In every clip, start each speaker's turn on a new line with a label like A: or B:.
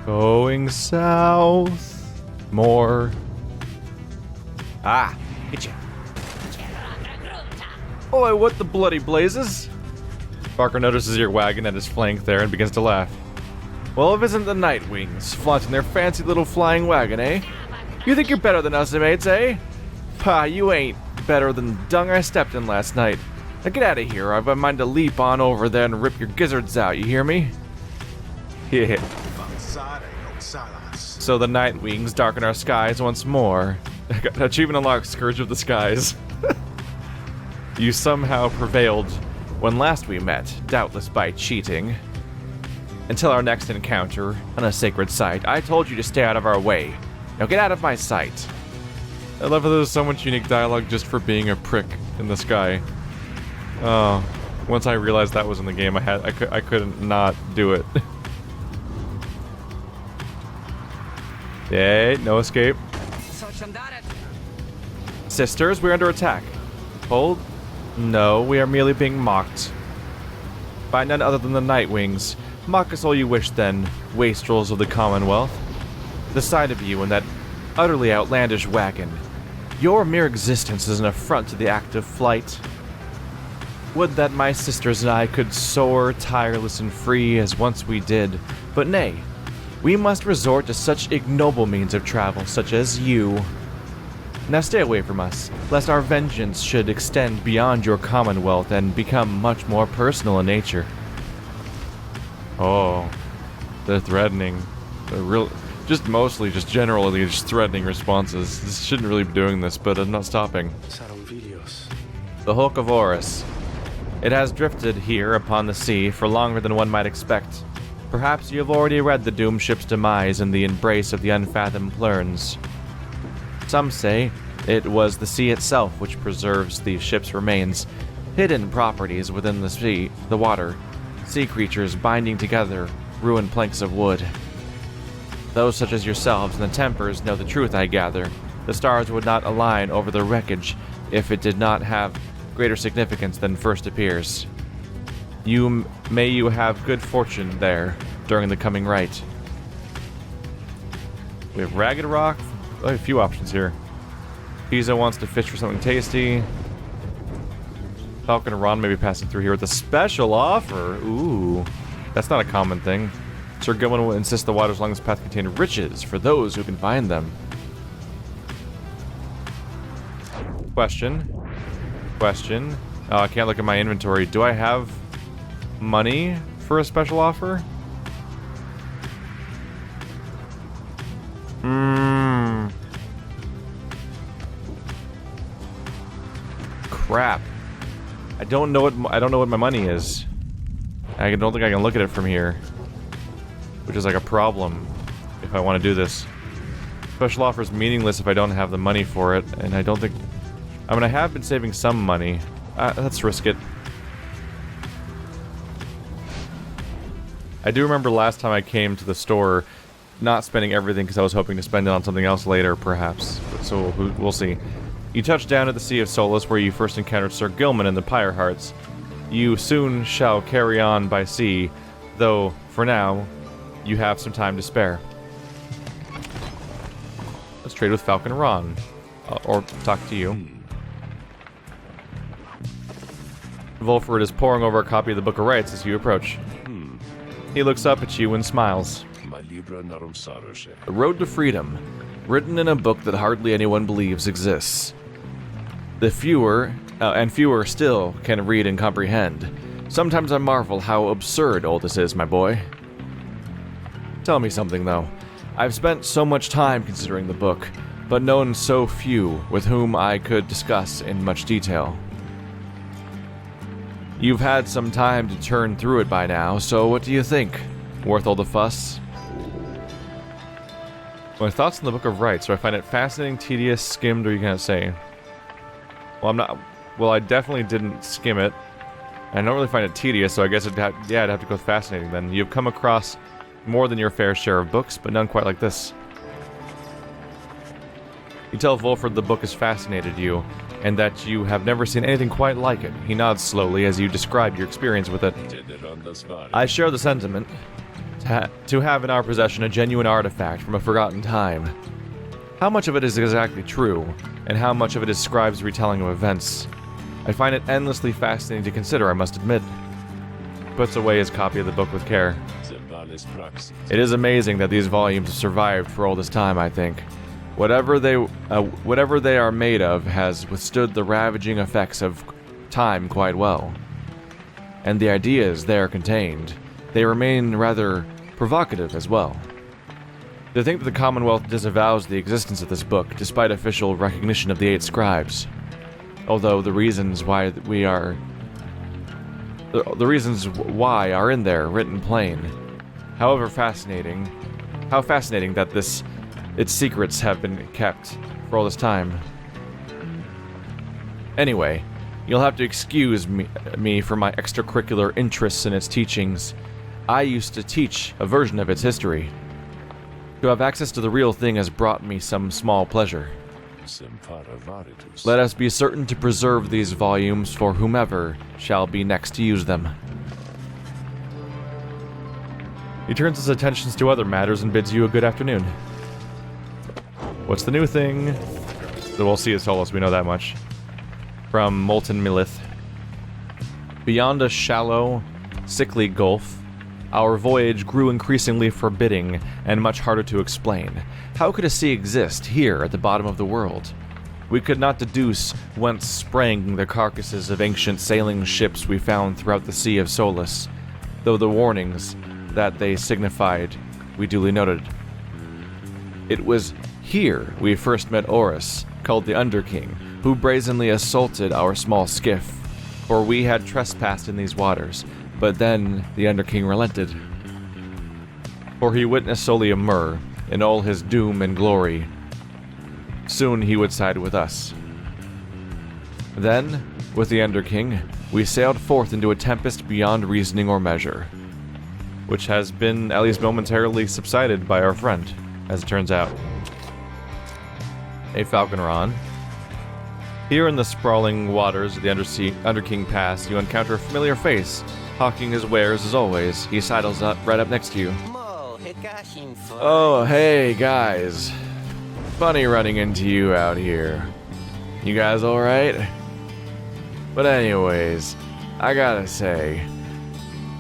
A: Going south. More. Ah, get you. Oi, what the bloody blazes? Barker notices your wagon at his flank there and begins to laugh. Well, if it isn't the Nightwings, flaunting their fancy little flying wagon, eh? You think you're better than us, mates, eh? Pah, you ain't better than the dung I stepped in last night. Now get out of here, I've a mind to leap on over there and rip your gizzards out, you hear me? Yeah. So the Nightwings darken our skies once more. Achievement unlocked, Scourge of the Skies. You somehow prevailed when last we met, doubtless by cheating. Until our next encounter on a sacred site, I told you to stay out of our way. Now get out of my sight. I love that there's so much unique dialogue just for being a prick in the sky. Oh, once I realized that was in the game, I couldn't not do it. Yay, no escape. Sisters, we're under attack. Hold. No, we are merely being mocked. By none other than the Nightwings. Mock us all you wish then, wastrels of the Commonwealth. The sight of you in that utterly outlandish wagon. Your mere existence is an affront to the act of flight. Would that my sisters and I could soar tireless and free as once we did, but nay, we must resort to such ignoble means of travel, such as you. Now stay away from us, lest our vengeance should extend beyond your commonwealth and become much more personal in nature. Oh, they're threatening. They're mostly generally just threatening responses. This shouldn't really be doing this, but I'm not stopping. The Hulk of Horus. It has drifted here upon the sea for longer than one might expect. Perhaps you have already read the doomed ship's demise in the embrace of the unfathomed plurns. Some say it was the sea itself which preserves the ship's remains, hidden properties within the water, sea creatures binding together ruined planks of wood. Those such as yourselves and the Tempers know the truth, I gather. The stars would not align over the wreckage if it did not have greater significance than first appears. May you have good fortune there during the coming rite. We have Ragged Rock. Oh, a few options here. Pisa wants to fish for something tasty. Falcon and Ron may be passing through here with a special offer. Ooh, that's not a common thing. Sir Gilman will insist the waters along this path contain riches for those who can find them. Question. Oh, I can't look at my inventory. Do I have money for a special offer? Crap. I don't know what my money is. I don't think I can look at it from here, which is like a problem if I want to do this. Special offer is meaningless if I don't have the money for it, and I don't think. I mean, I have been saving some money. Let's risk it. I do remember last time I came to the store, not spending everything because I was hoping to spend it on something else later, perhaps. So we'll see. You touch down at the Sea of Solace, where you first encountered Sir Gilman and the Pyre Hearts. You soon shall carry on by sea, though for now you have some time to spare. Let's trade with Falcon and Ron, or talk to you. Volfred is poring over a copy of the Book of Rites as you approach. He looks up at you and smiles. The Road to Freedom, written in a book that hardly anyone believes exists. The fewer still can read and comprehend. Sometimes I marvel how absurd all this is, my boy. Tell me something, though. I've spent so much time considering the book, but known so few with whom I could discuss in much detail. You've had some time to turn through it by now, so what do you think? Worth all the fuss? My thoughts on the Book of Rites. Do I find it fascinating, tedious, skimmed, or you can't say? Well, I definitely didn't skim it. I don't really find it tedious, so I guess I'd have to go with fascinating then. You've come across more than your fair share of books, but none quite like this. You tell Volfred the book has fascinated you, and that you have never seen anything quite like it. He nods slowly as you describe your experience with it. I share the sentiment. to have in our possession a genuine artifact from a forgotten time. How much of it is exactly true, and how much of it is scribes' retelling of events? I find it endlessly fascinating to consider, I must admit. Puts away his copy of the book with care. It is amazing that these volumes have survived for all this time, I think. Whatever they are made of has withstood the ravaging effects of time quite well. And the ideas there contained, they remain rather provocative as well. To think that the Commonwealth disavows the existence of this book, despite official recognition of the 8 scribes. Although the reasons why are in there, written plain. How fascinating that its secrets have been kept for all this time. Anyway, you'll have to excuse me for my extracurricular interests in its teachings. I used to teach a version of its history. To have access to the real thing has brought me some small pleasure. Let us be certain to preserve these volumes for whomever shall be next to use them. He turns his attentions to other matters and bids you a good afternoon. What's the new thing? So we'll see his Solus, we know that much. From Molten Milith. Beyond a shallow, sickly gulf, our voyage grew increasingly forbidding and much harder to explain. How could a sea exist here at the bottom of the world? We could not deduce whence sprang the carcasses of ancient sailing ships we found throughout the Sea of Solus, though the warnings that they signified we duly noted. It was here we first met Horus, called the Underking, who brazenly assaulted our small skiff, for we had trespassed in these waters. But then the Underking relented, for he witnessed Solium Mur in all his doom and glory. Soon he would side with us. Then, with the Underking, we sailed forth into a tempest beyond reasoning or measure, which has been at least momentarily subsided by our friend, as it turns out. A Falconron. Here in the sprawling waters of the Underking Pass, you encounter a familiar face, hawking his wares as always. He sidles up right up next to you. Oh, hey guys. Funny running into you out here. You guys alright? But anyways, I gotta say,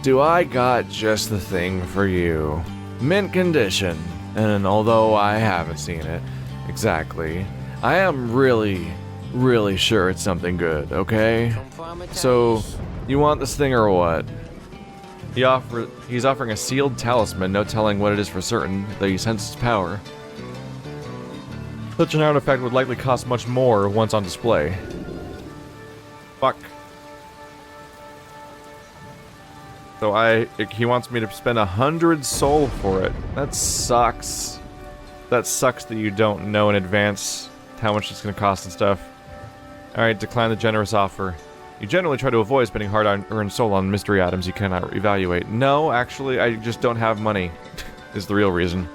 A: do I got just the thing for you. Mint condition, and although I haven't seen it exactly, I am really sure it's something good, okay? So, you want this thing or what? He's offering a sealed talisman, no telling what it is for certain, though you sense its power. Such an artifact would likely cost much more once on display. Fuck. So he wants me to spend 100 soul for it. That sucks. That sucks that you don't know in advance how much it's gonna cost and stuff. Alright, decline the generous offer. You generally try to avoid spending hard-earned soul on mystery items you cannot evaluate. No, actually, I just don't have money, is the real reason.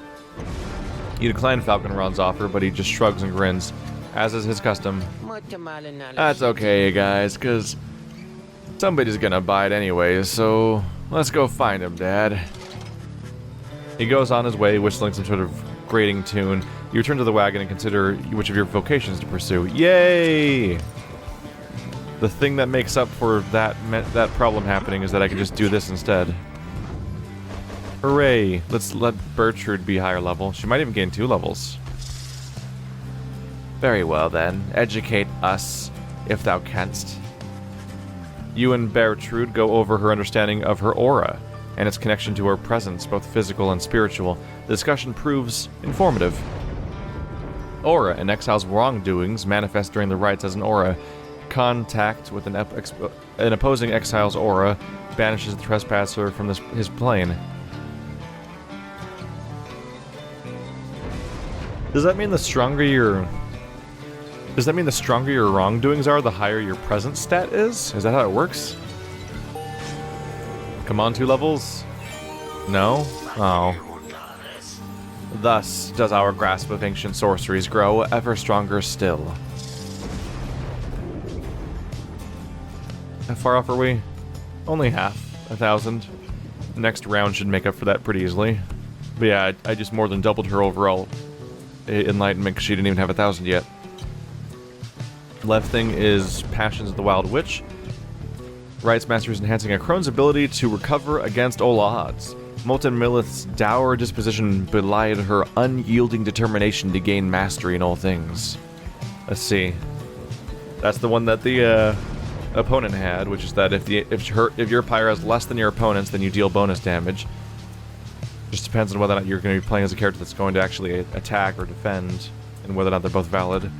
A: You decline Falconron's offer, but he just shrugs and grins, as is his custom. That's okay, guys, because somebody's gonna buy it anyways, so let's go find him, Dad. He goes on his way, whistling some sort of grating tune. You return to the wagon and consider which of your vocations to pursue. Yay! The thing that makes up for that problem happening is that I can just do this instead. Hooray! Let's let Bertrude be higher level. She might even gain 2 levels. Very well then. Educate us, if thou canst. You and Bertrude go over her understanding of her aura, and its connection to her presence, both physical and spiritual. The discussion proves informative. Aura, an exile's wrongdoings, manifest during the rites as an aura. Contact with an opposing exile's aura banishes the trespasser from his plane. Does that mean the stronger your wrongdoings are, the higher your presence stat is? Is that how it works? Come on, 2 levels? No? Oh. Thus does our grasp of ancient sorceries grow ever stronger still. How far off are we? Only half. 1,000. next round should make up for that pretty easily. But yeah, I just more than doubled her overall enlightenment because she didn't even have 1,000 yet. Left thing is Passions of the Wild Witch. Rite's Masteries enhancing a crone's ability to recover against all odds. Molten Millith's dour disposition belied her unyielding determination to gain mastery in all things. Let's see. That's the one that the opponent had, which is that if your Pyre has less than your opponent's, then you deal bonus damage. Just depends on whether or not you're going to be playing as a character that's going to actually attack or defend, and whether or not they're both valid.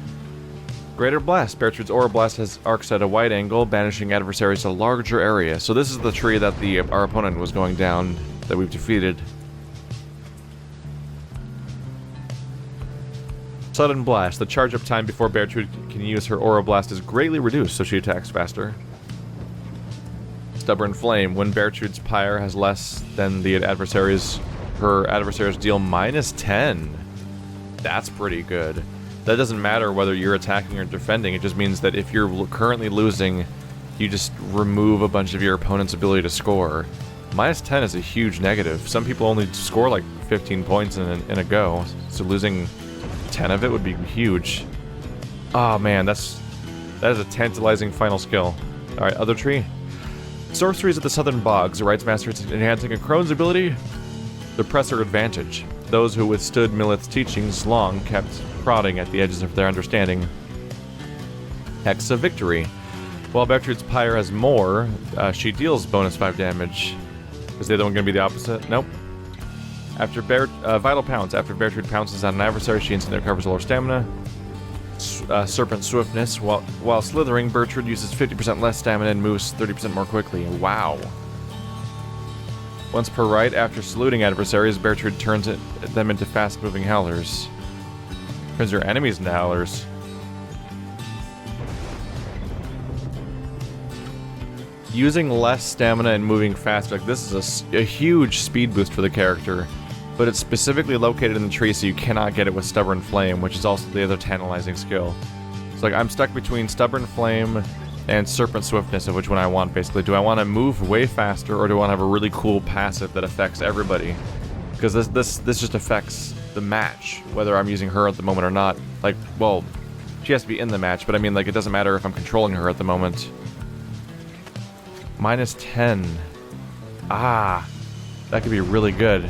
A: Greater Blast. Bertrud's Aura Blast has arcs at a wide angle, banishing adversaries to a larger area. So this is the tree that our opponent was going down, that we've defeated. Sudden Blast. The charge-up time before Bertrude can use her Aura Blast is greatly reduced, so she attacks faster. Stubborn Flame. When Bertrude's Pyre has less than the adversaries, her adversaries deal -10. That's pretty good. That doesn't matter whether you're attacking or defending, it just means that if you're currently losing, you just remove a bunch of your opponent's ability to score. -10 is a huge negative. Some people only score like 15 points in a go, so losing 10 of it would be huge. Oh man, that is a tantalizing final skill. Alright, other tree. Sorceries of the Southern Bogs. Rite's Masteries enhancing a crone's ability. Suppressor Advantage. Those who withstood Millith's teachings long kept prodding at the edges of their understanding. Hex of Victory. While Bertrude's Pyre has more, she deals bonus 5 damage. Is the other one going to be the opposite? Nope. After Vital Pounce. After Bertrude pounces on an adversary, she instantly recovers all her stamina. Serpent Swiftness. While slithering, Bertrude uses 50% less stamina and moves 30% more quickly. Wow. Once per rite, after saluting adversaries, Bertrude turns them into fast-moving howlers. Turns your enemies into howlers. Using less stamina and moving faster. Like, this is a huge speed boost for the character, but it's specifically located in the tree, so you cannot get it with Stubborn Flame, which is also the other tantalizing skill. So like, I'm stuck between Stubborn Flame and Serpent Swiftness, of which one I want, basically. Do I want to move way faster, or do I want to have a really cool passive that affects everybody? Because this just affects the match, whether I'm using her at the moment or not. Like, well, she has to be in the match, but I mean, like, it doesn't matter if I'm controlling her at the moment. -10. Ah, that could be really good.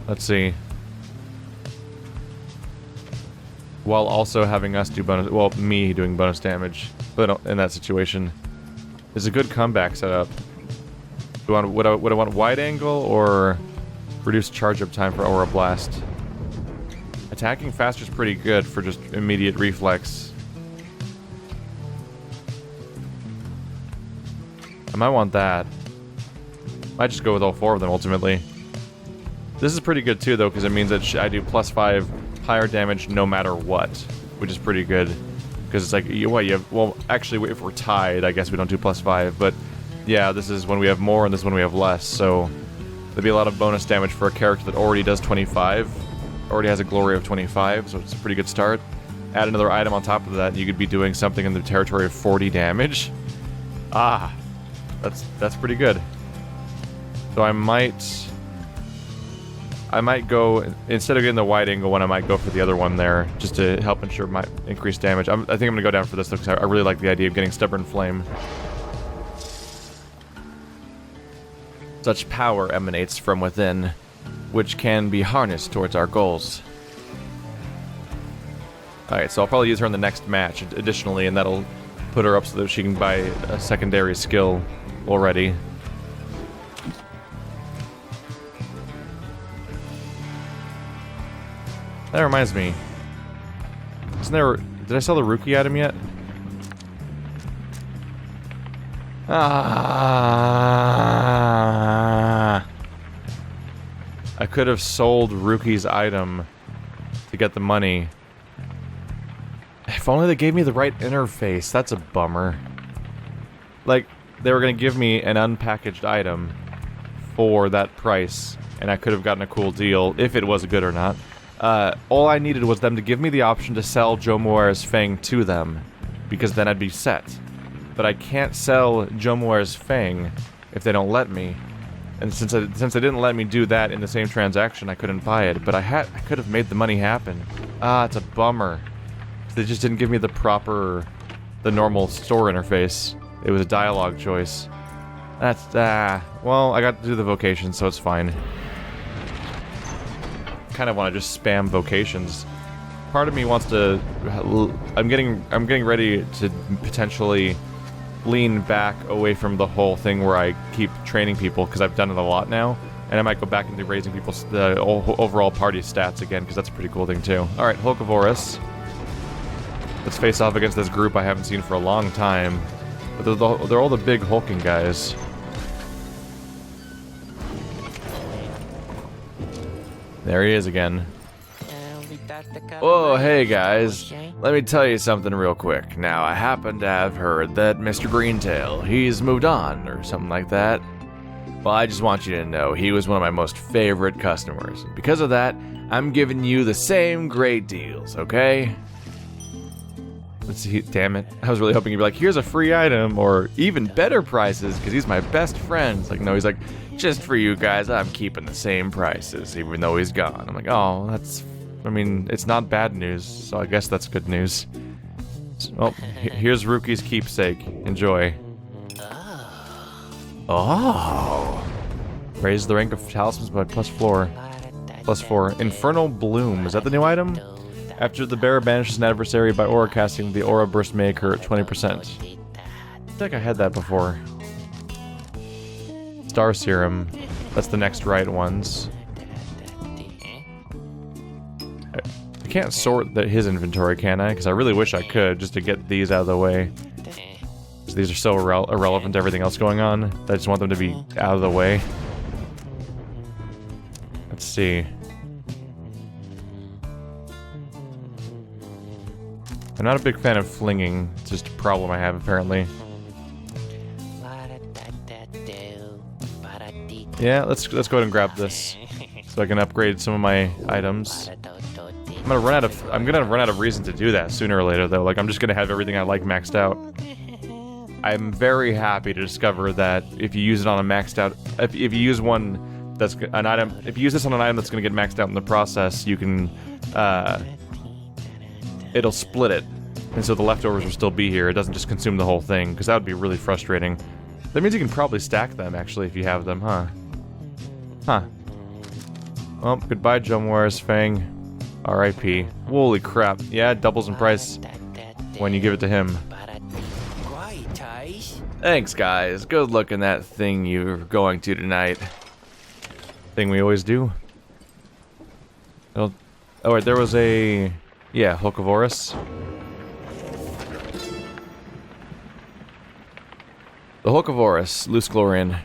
A: Let's see. While also having us do bonus, well, me doing bonus damage, but in that situation, is a good comeback setup. Would I want wide angle or reduce charge up time for Aura Blast? Attacking faster is pretty good for just immediate reflex. I might want that. Might just go with all 4 of them ultimately. This is pretty good too though, because it means that I do +5 higher damage no matter what, which is pretty good. Because it's like, well, actually, if we're tied, I guess we don't do +5, but yeah, this is when we have more and this is when we have less, so there'd be a lot of bonus damage for a character that already does 25, already has a glory of 25, so it's a pretty good start. Add another item on top of that, and you could be doing something in the territory of 40 damage. Ah, that's pretty good. So I might go, instead of getting the wide angle one, I might go for the other one there, just to help ensure my increased damage. I think I'm going to go down for this, though, because I really like the idea of getting Stubborn Flame. Such power emanates from within, which can be harnessed towards our goals. Alright, so I'll probably use her in the next match, additionally, and that'll put her up so that she can buy a secondary skill already. That reminds me. Isn't there... Did I sell the Rookie item yet? Ah! I could have sold Rookie's item to get the money. If only they gave me the right interface. That's a bummer. Like, they were going to give me an unpackaged item for that price, and I could have gotten a cool deal, if it was good or not. All I needed was them to give me the option to sell Jomuer's Fang to them, because then I'd be set. But I can't sell Jomuer's Fang if they don't let me. And since they didn't let me do that in the same transaction, I couldn't buy it. But I could have made the money happen. Ah, it's a bummer. They just didn't give me the normal store interface. It was a dialogue choice. That's, well, I got to do the vocations, so it's fine. Kind of want to just spam vocations. Part of me wants to, I'm getting ready to potentially lean back away from the whole thing where I keep training people, because I've done it a lot now, and I might go back into raising people's overall party stats again, because that's a pretty cool thing too. Alright, Hulk of Horus. Let's face off against this group I haven't seen for a long time. But they're all the big hulking guys. There he is again. Oh, hey guys. Let me tell you something real quick. Now, I happen to have heard that Mr. Greentail, he's moved on, or something like that. Well, I just want you to know, he was one of my most favorite customers. And because of that, I'm giving you the same great deals, okay? Let's see, damn it. I was really hoping you'd be like, here's a free item, or even better prices, because he's my best friend. It's like, no, he's like, just for you guys, I'm keeping the same prices, even though he's gone. I'm like, oh, that's... I mean, it's not bad news, so I guess that's good news. Oh, here's Ruki's keepsake. Enjoy. Oh. Raise the rank of talismans by +4. Infernal Bloom. Is that the new item? After the bearer banishes an adversary by aura casting, the aura burst may occur at 20%. I think I had that before. Star Serum. That's the next right ones. I can't sort his inventory, can I? Because I really wish I could, just to get these out of the way. These are so irrelevant to everything else going on. I just want them to be out of the way. Let's see. I'm not a big fan of flinging. It's just a problem I have, apparently. Yeah, let's go ahead and grab this, so I can upgrade some of my items. I'm gonna run out of reason to do that sooner or later, though. Like, I'm just gonna have everything I like maxed out. I'm very happy to discover that if you use it on a maxed out, if you use one that's an item, if you use this on an item that's gonna get maxed out in the process, you can, it'll split it, and so the leftovers will still be here. It doesn't just consume the whole thing, because that would be really frustrating. That means you can probably stack them, actually, if you have them, huh? Huh. Well, goodbye, Jomwar's Fang. R.I.P. Holy crap. Yeah, it doubles in price when you give it to him. Thanks, guys. Good luck in that thing you're going to tonight. Thing we always do. Oh, wait, there was a... Yeah, Hulk of Horus. The Hulk of Horus, Loose Glorian.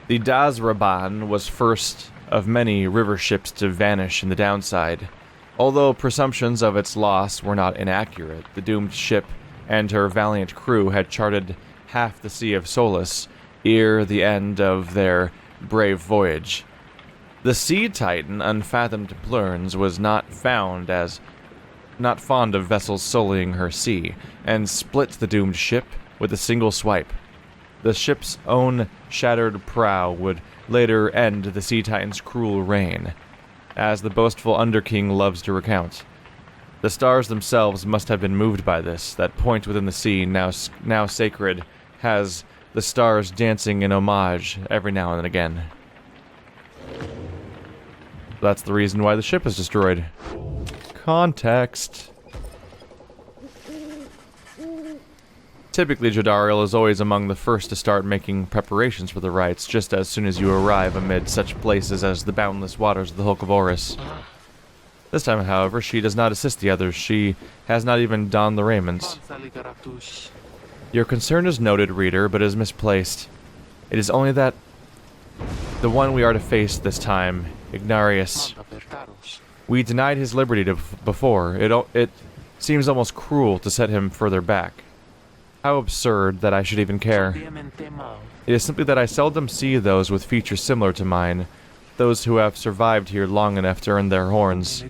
A: The Dazraban was first of many river ships to vanish in the downside. Although presumptions of its loss were not inaccurate, the doomed ship and her valiant crew had charted half the Sea of Solace ere the end of their brave voyage. The Sea Titan, Unfathomed Plurns, was not fond of vessels sullying her sea, and split the doomed ship with a single swipe. The ship's own shattered prow would later end the Sea Titan's cruel reign, as the boastful Underking loves to recount. The stars themselves must have been moved by this. That point within the sea, now sacred, has the stars dancing in homage every now and again. That's the reason why the ship is destroyed. Context. Typically, Jodariel is always among the first to start making preparations for the rites, just as soon as you arrive amid such places as the boundless waters of the Hulk of Horus. This time, however, she does not assist the others. She has not even donned the raiments. Your concern is noted, reader, but is misplaced. It is only that the one we are to face this time, Ignarius. We denied his liberty before. It seems almost cruel to set him further back. How absurd that I should even care. It is simply that I seldom see those with features similar to mine, those who have survived here long enough to earn their horns.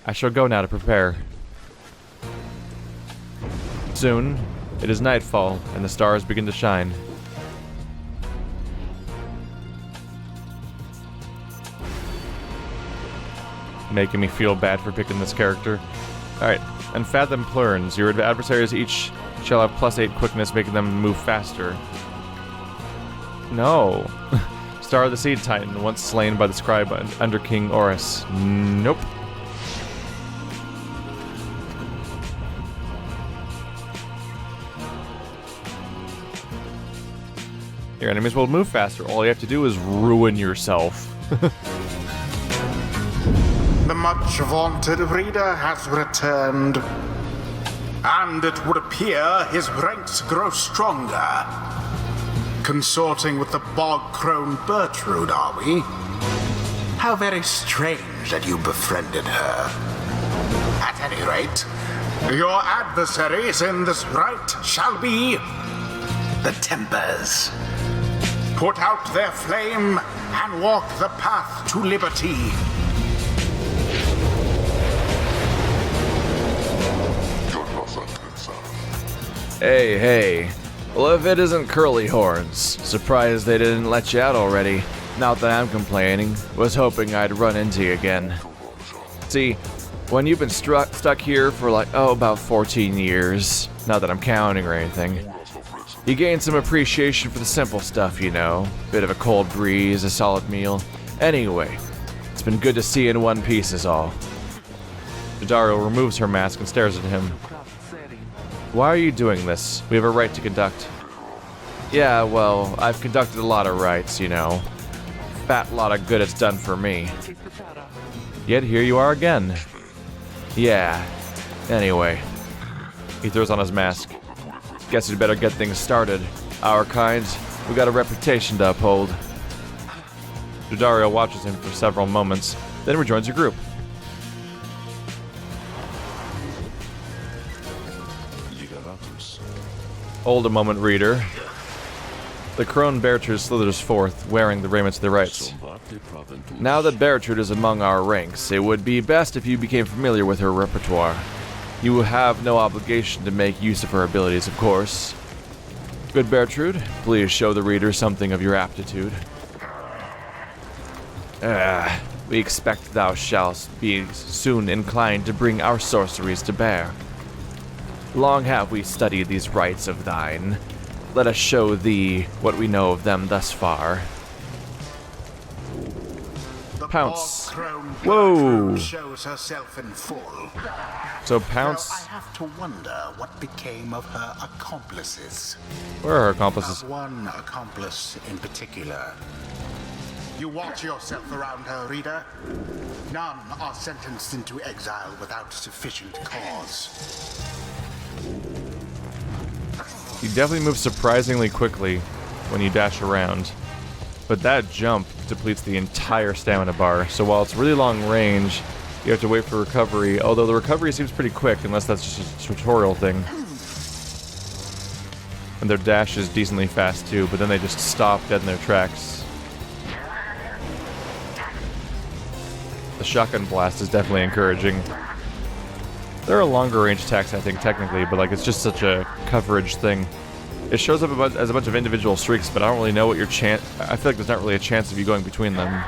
A: I shall go now to prepare. Soon, it is nightfall, and the stars begin to shine. making me feel bad for picking this character. Alright, and Fathom Plurns. Your adversaries each shall have +8 quickness, making them move faster. No. Star of the Seed Titan, once slain by the scribe under King Horus. Nope. Your enemies will move faster. All you have to do is ruin yourself.
B: The much vaunted reader has returned, and it would appear his ranks grow stronger. Consorting with the bog-crone Bertrude, are we? How very strange that you befriended her. At any rate, your adversaries in this rite shall be the Tempers. Put out their flame and walk the path to liberty.
A: Hey. Well, if it isn't Curly Horns. Surprised they didn't let you out already. Not that I'm complaining. Was hoping I'd run into you again. See, when you've been stuck here for about 14 years, not that I'm counting or anything, you gain some appreciation for the simple stuff, you know. Bit of a cold breeze, a solid meal. Anyway, it's been good to see you in one piece is all. Jadario removes her mask and stares at him. Why are you doing this? We have a right to conduct. Yeah, well, I've conducted a lot of rites, you know. Fat lot of good it's done for me. Yet here you are again. Yeah. Anyway. He throws on his mask. Guess we'd better get things started. Our kind, we got a reputation to uphold. Jadario watches him for several moments, then rejoins your group. Hold a moment, reader. The crone Bertrude slithers forth, wearing the raiments of the rites. Now that Bertrude is among our ranks, it would be best if you became familiar with her repertoire. You have no obligation to make use of her abilities, of course. Good Bertrude, please show the reader something of your aptitude. We expect thou shalt be soon inclined to bring our sorceries to bear. Long have we studied these rites of thine. Let us show thee what we know of them thus far. Pounce. Whoa!
B: Shows herself in full.
A: So Pounce.
B: Now, I have to wonder what became of her accomplices.
A: Where are her accomplices?
B: One accomplice in particular. You watch yourself around her, reader. None are sentenced into exile without sufficient cause.
A: You definitely move surprisingly quickly when you dash around. But that jump depletes the entire stamina bar, so while it's really long range, you have to wait for recovery, although the recovery seems pretty quick, unless that's just a tutorial thing. And their dash is decently fast too, but then they just stop dead in their tracks. The shotgun blast is definitely encouraging. There are longer range attacks, I think, technically, but it's just such a coverage thing. It shows up as a bunch of individual streaks, but I don't really know what your chance... I feel like there's not really a chance of you going between them.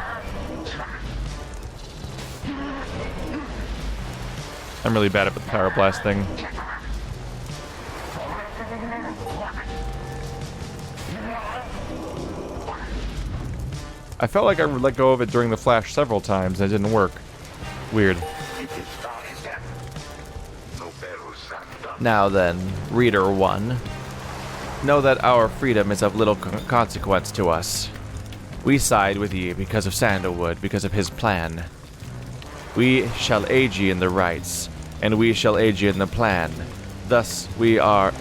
A: I'm really bad at the power blast thing. I felt like I let go of it during the flash several times, and it didn't work. Weird. Now then, Reader 1. Know that our freedom is of little consequence to us. We side with ye because of Sandalwood, because of his plan. We shall aid ye in the rites, and we shall aid ye in the plan. Thus we are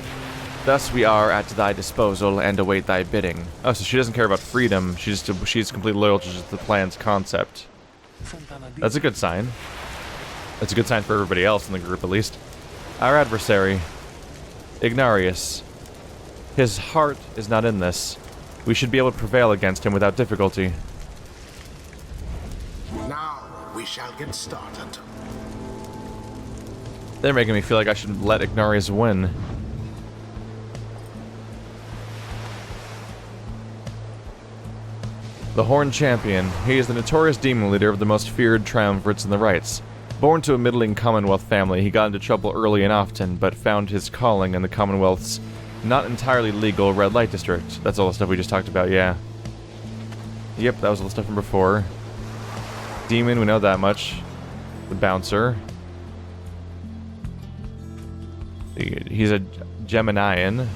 A: at thy disposal and await thy bidding. Oh, so she doesn't care about freedom. She's completely loyal to just the plan's concept. That's a good sign. That's a good sign for everybody else in the group, at least. Our adversary, Ignarius. His heart is not in this. We should be able to prevail against him without difficulty.
B: Now we shall get started.
A: They're making me feel like I should let Ignarius win. The Horned Champion. He is the notorious demon leader of the most feared triumvirates in the Rites. Born to a middling Commonwealth family, he got into trouble early and often, but found his calling in the Commonwealth's not entirely legal red light district. That's all the stuff we just talked about, yeah. Yep, that was all the stuff from before. Demon, we know that much. The Bouncer. He's a Geminian.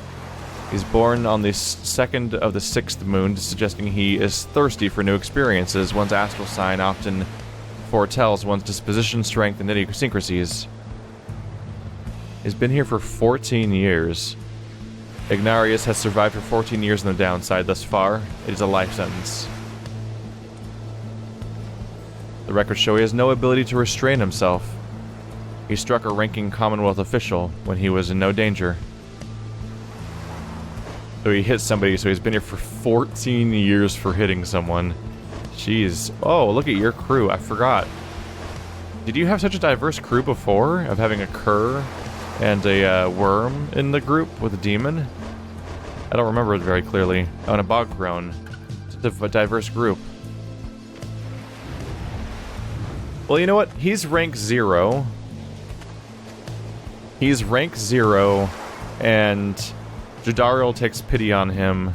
A: He's born on the 2nd of the 6th moon, suggesting he is thirsty for new experiences. One's astral sign often foretells one's disposition, strength, and idiosyncrasies. He's been here for 14 years. Ignarius has survived for 14 years on the downside thus far. It is a life sentence. The records show he has no ability to restrain himself. He struck a ranking Commonwealth official when he was in no danger. So he hit somebody, so he's been here for 14 years for hitting someone. Jeez. Oh, look at your crew. I forgot. Did you have such a diverse crew before? Of having a cur and a worm in the group with a demon? I don't remember it very clearly. Oh, and a bog crone. It's a diverse group. Well, you know what? He's rank 0. He's rank 0, and Jadariel takes pity on him.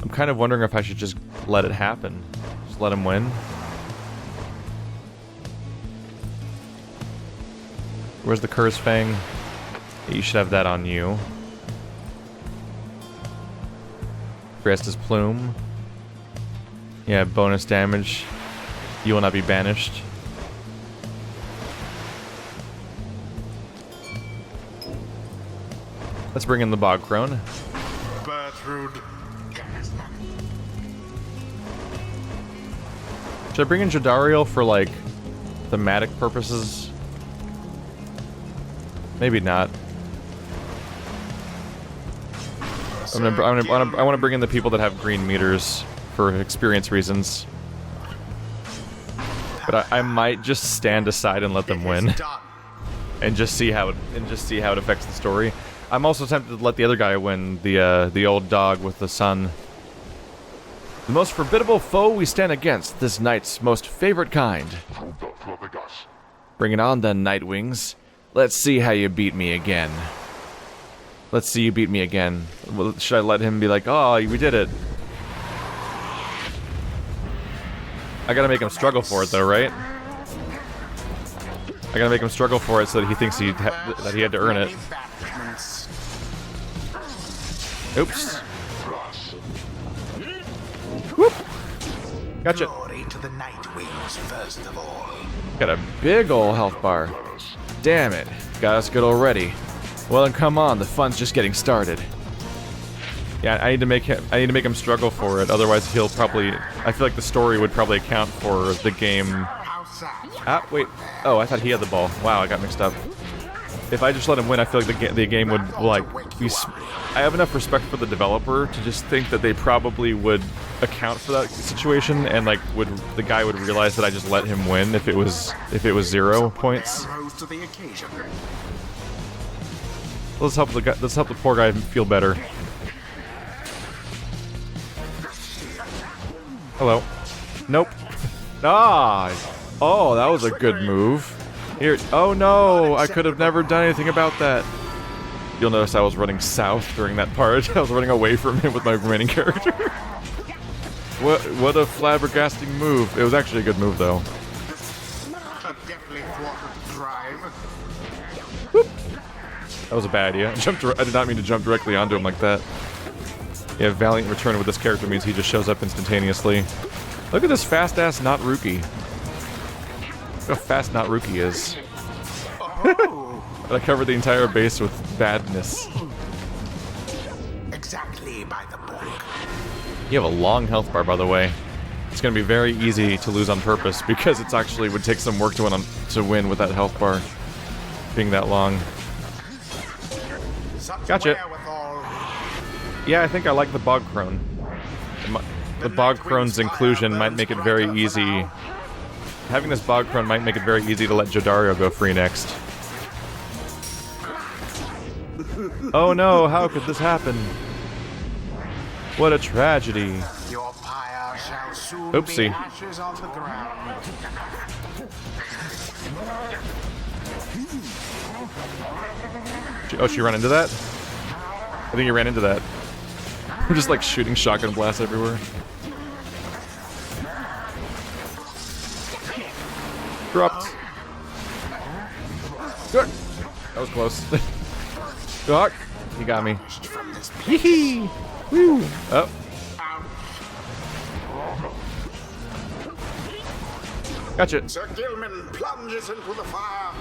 A: I'm kind of wondering if I should just let it happen. Just let him win. Where's the Curse Fang? You should have that on you. Restus Plume. Yeah, bonus damage. You will not be banished. Let's bring in the Bog Crone. Should I bring in Jadariel for, like, thematic purposes? Maybe not. I want to bring in the people that have green meters for experience reasons. But I might just stand aside and let them win, and just see how it affects the story. I'm also tempted to let the other guy win, the old dog with the sun. The most formidable foe we stand against, this knight's most favorite kind. Bring it on then, Nightwings. Let's see how you beat me again. Let's see you beat me again. Well, should I let him be like, oh, we did it? I gotta make him struggle for it, though, right? I gotta make him struggle for it so that he thinks that he had to earn it. Oops. Whoop! Gotcha. Got a big ol' health bar. Damn it. Got us good already. Well then come on, the fun's just getting started. Yeah, I need to make him struggle for it, otherwise he'll probably... I feel like the story would probably account for the game... Ah, wait. Oh, I thought he had the ball. Wow, I got mixed up. If I just let him win, I feel like the game would, like, be... I have enough respect for the developer to just think that they probably would account for that situation, and, like, the guy would realize that I just let him win if it was 0 points. Let's help the poor guy feel better. Hello. Nope. Ah! Oh, that was a good move. Here. Oh no! I could have never done anything about that. You'll notice I was running south during that part. I was running away from him with my remaining character. What a flabbergasting move. It was actually a good move, though. Whoop. That was a bad idea. I did not mean to jump directly onto him like that. Yeah, Valiant Return with this character means he just shows up instantaneously. Look at this fast-ass not Rookie. Look how fast not Rookie is. I covered the entire base with badness.
B: Exactly by the book.
A: You have a long health bar, by the way. It's going to be very easy to lose on purpose because it's actually would take some work to win with that health bar being that long. Gotcha. Yeah, I think I like the Bog Crone. The Bog Crone's inclusion might make it very easy. Having this Bog Crone might make it very easy to let Jadario go free next. Oh no, how could this happen? What a tragedy.
B: Your pyre soon
A: Oopsie.
B: be ashes on the ground.
A: Oh, she ran into that? I think he ran into that. I'm just like shooting shotgun blasts everywhere. Dropped. Good. That was close. Doc, he got me. Hee Woo! Oh. Gotcha.
B: Sir Gilman plunges into the fire.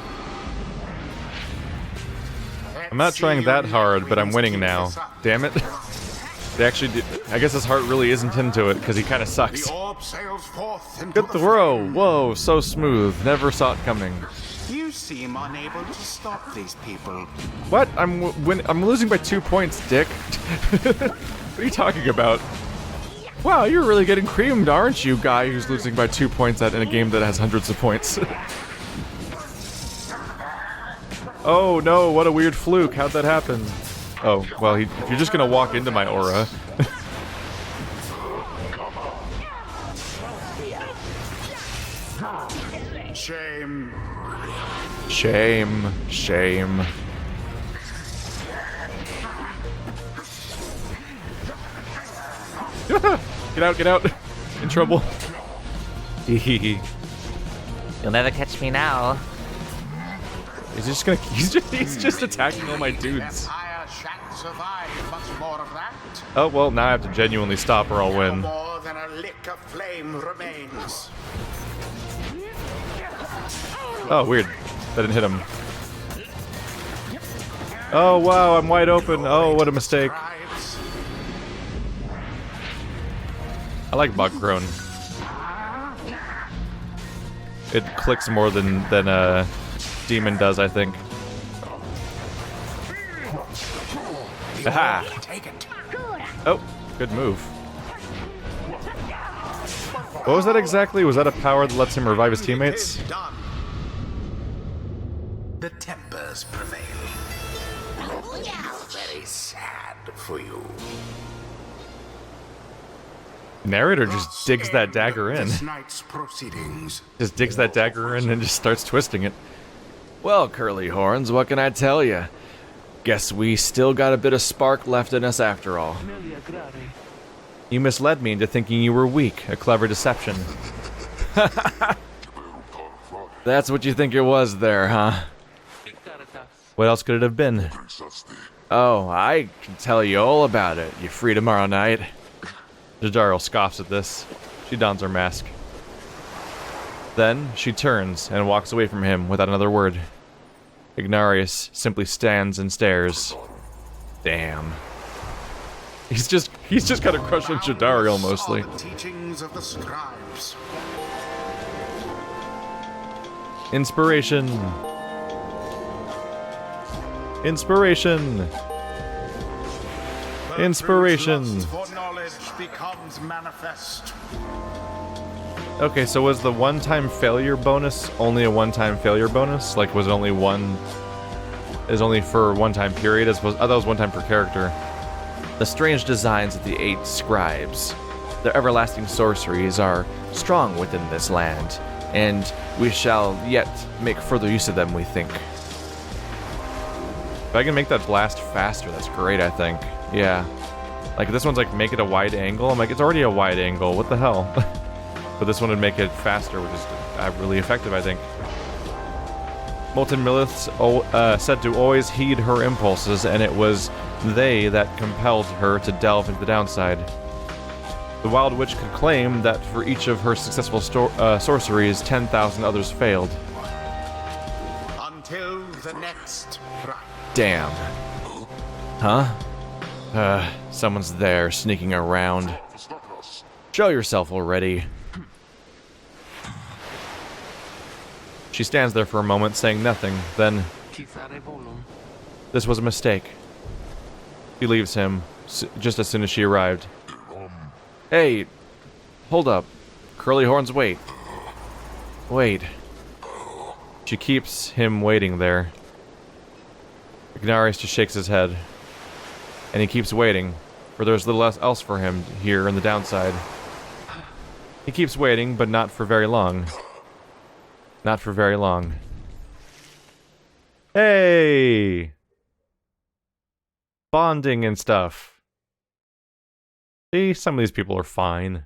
A: I'm not trying that hard, but I'm winning now. Damn it. They actually did. I guess his heart really isn't into it, because he kind of sucks.
B: The orb sails forth into
A: Good throw. Whoa, so smooth. Never saw it coming.
B: You seem unable to stop these people.
A: What? I'm losing by 2 points, dick. What are you talking about? Wow, you're really getting creamed, aren't you, guy who's losing by 2 points in a game that has hundreds of points? Oh no, what a weird fluke. How'd that happen? Oh, well, if you're just gonna walk into my aura.
B: Shame.
A: Shame. Shame. Get out, get out. In trouble.
C: You'll never catch me now.
A: He's just attacking all my dudes.
B: Empire shan't survive much more of that.
A: Oh, well, now I have to genuinely stop or I'll
B: No
A: win.
B: more than a lick of flame remains.
A: Oh, weird. That didn't hit him. Oh, wow, I'm wide open. Oh, what a mistake.
B: Scribes.
A: I like bug groan. It clicks more than Demon does, I think. Aha!
B: Take it.
A: Oh, good move. What was that exactly? Was that a power that lets him revive his teammates?
B: It is done. The tempers prevail. Very sad for you.
A: Narrator just digs that dagger in.
B: This night's proceedings.
A: Just digs that dagger in and just starts twisting it. Well, Curly Horns, what can I tell you? Guess we still got a bit of spark left in us after all. You misled me into thinking you were weak. A clever deception. That's what you think it was there, huh? What else could it have been? Oh, I can tell you all about it. You free tomorrow night? Jadaro scoffs at this. She dons her mask. Then, she turns and walks away from him without another word. Ignarius simply stands and stares. Damn. He's just got a crush on Jadariel mostly.
B: The teachings of the scribes.
A: Inspiration. Inspiration. Inspiration.
B: Lust for knowledge becomes manifest.
A: Okay, so was the one-time failure bonus only a one-time failure bonus? Like, was it only one... is only for one-time period as opposed... I thought it was one time per character. The strange designs of the 8 scribes. Their everlasting sorceries are strong within this land, and we shall yet make further use of them, we think. If I can make that blast faster, that's great, I think. Yeah. Like, this one's like, make it a wide angle. I'm like, it's already a wide angle. What the hell? But this one would make it faster, which is really effective, I think. Molten Milliths said to always heed her impulses, and it was they that compelled her to delve into the downside. The Wild Witch could claim that for each of her successful sorceries, 10,000 others failed.
B: Until the next rite.
A: Damn. Huh? Someone's there, sneaking around. Show yourself already. She stands there for a moment, saying nothing, then... This was a mistake. She leaves him, just as soon as she arrived. Hey, hold up. Curly Horns, wait. Wait. She keeps him waiting there. Ignarius just shakes his head. And he keeps waiting, for there's little else for him here in the downside. He keeps waiting, but not for very long. Not for very long. Hey! Bonding and stuff. See, some of these people are fine.